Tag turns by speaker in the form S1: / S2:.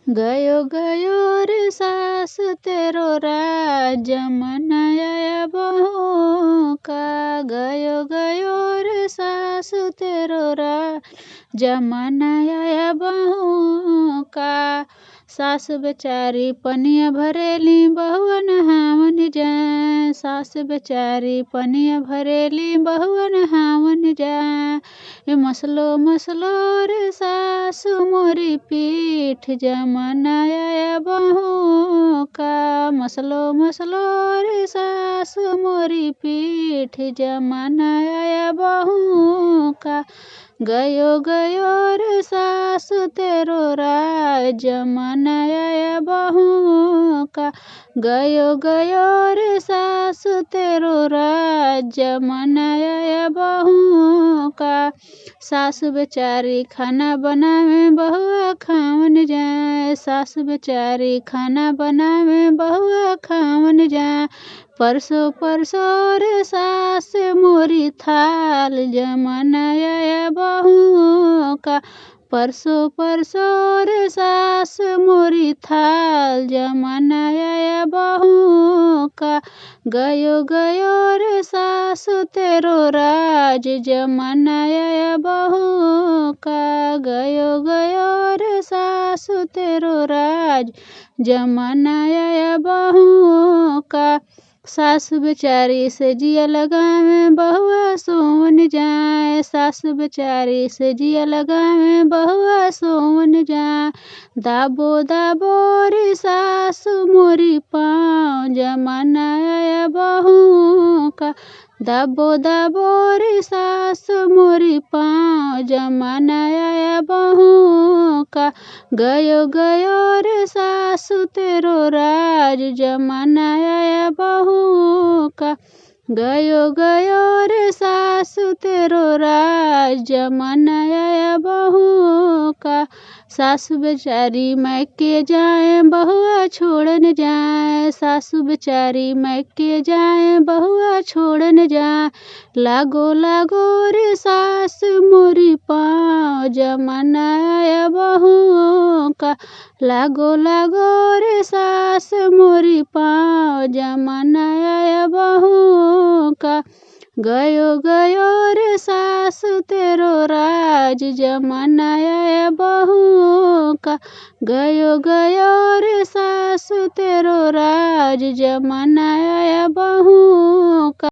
S1: गयो गयो रे सास तेरो राज जमाना बहू का। गयो गयो रे सास तेरो राज जमाना बहू का। सास बेचारी पनिया भरेली बहुआ नहावन जाए। सास बेचारी पनिया भरेली बहुआ नहावन जाए। मसलो मसलो रे सास मोरी पीठ जमाना बहू का। मसलो मसलो रे सास मोरी पीठ जमाना बहू का। गयो गयो रे सास तेरो राज जमाना बहू का। गयो गयो रे सास तेरो राज जमाना बहू का। सास बेचारी खाना बनावे बहुआ खावन जाए। सास बेचारी खाना बनावे बहुआ खावन जाए। परसों परसों रे सास मोरी थाल जमाना बहू का। परसों परसों रे सास मोरी थाल जमाना बहू का। गयो गयो रे सास तेरो राज जमाना बहू का। गयो गयो रे सास तेरो राज जमाना बहू का। सास बेचारी से जिया लगावे बहुआ सोवन जाए। सास बेचारी से जिया लगावे बहुआ सोवन जाए। दाबो दाबो रे सास मोरी पाँव जमाना बहू का। दाबो दाबो रे सास मोरी पाँव जमाना बहू का। गयो गयो रे सास तेरो राज जमाना बहू का। गयो गयो रे सास तेरो राज जमाना बहू का। सास बेचारी मैके जाए बहुआ छोड़न जाए। सासु बेचारी मैके जाए बहुआ छोड़न जाए। लागो लागो रे सास मोरी पाँव जमाना बहू का। लागो लागो रे सास मोरी पाँव जमाना बहू का। गयो गयो रे सास तेरो राज जमाना बहू का। गयो गयो रे सास तेरो राज जमाना बहू का।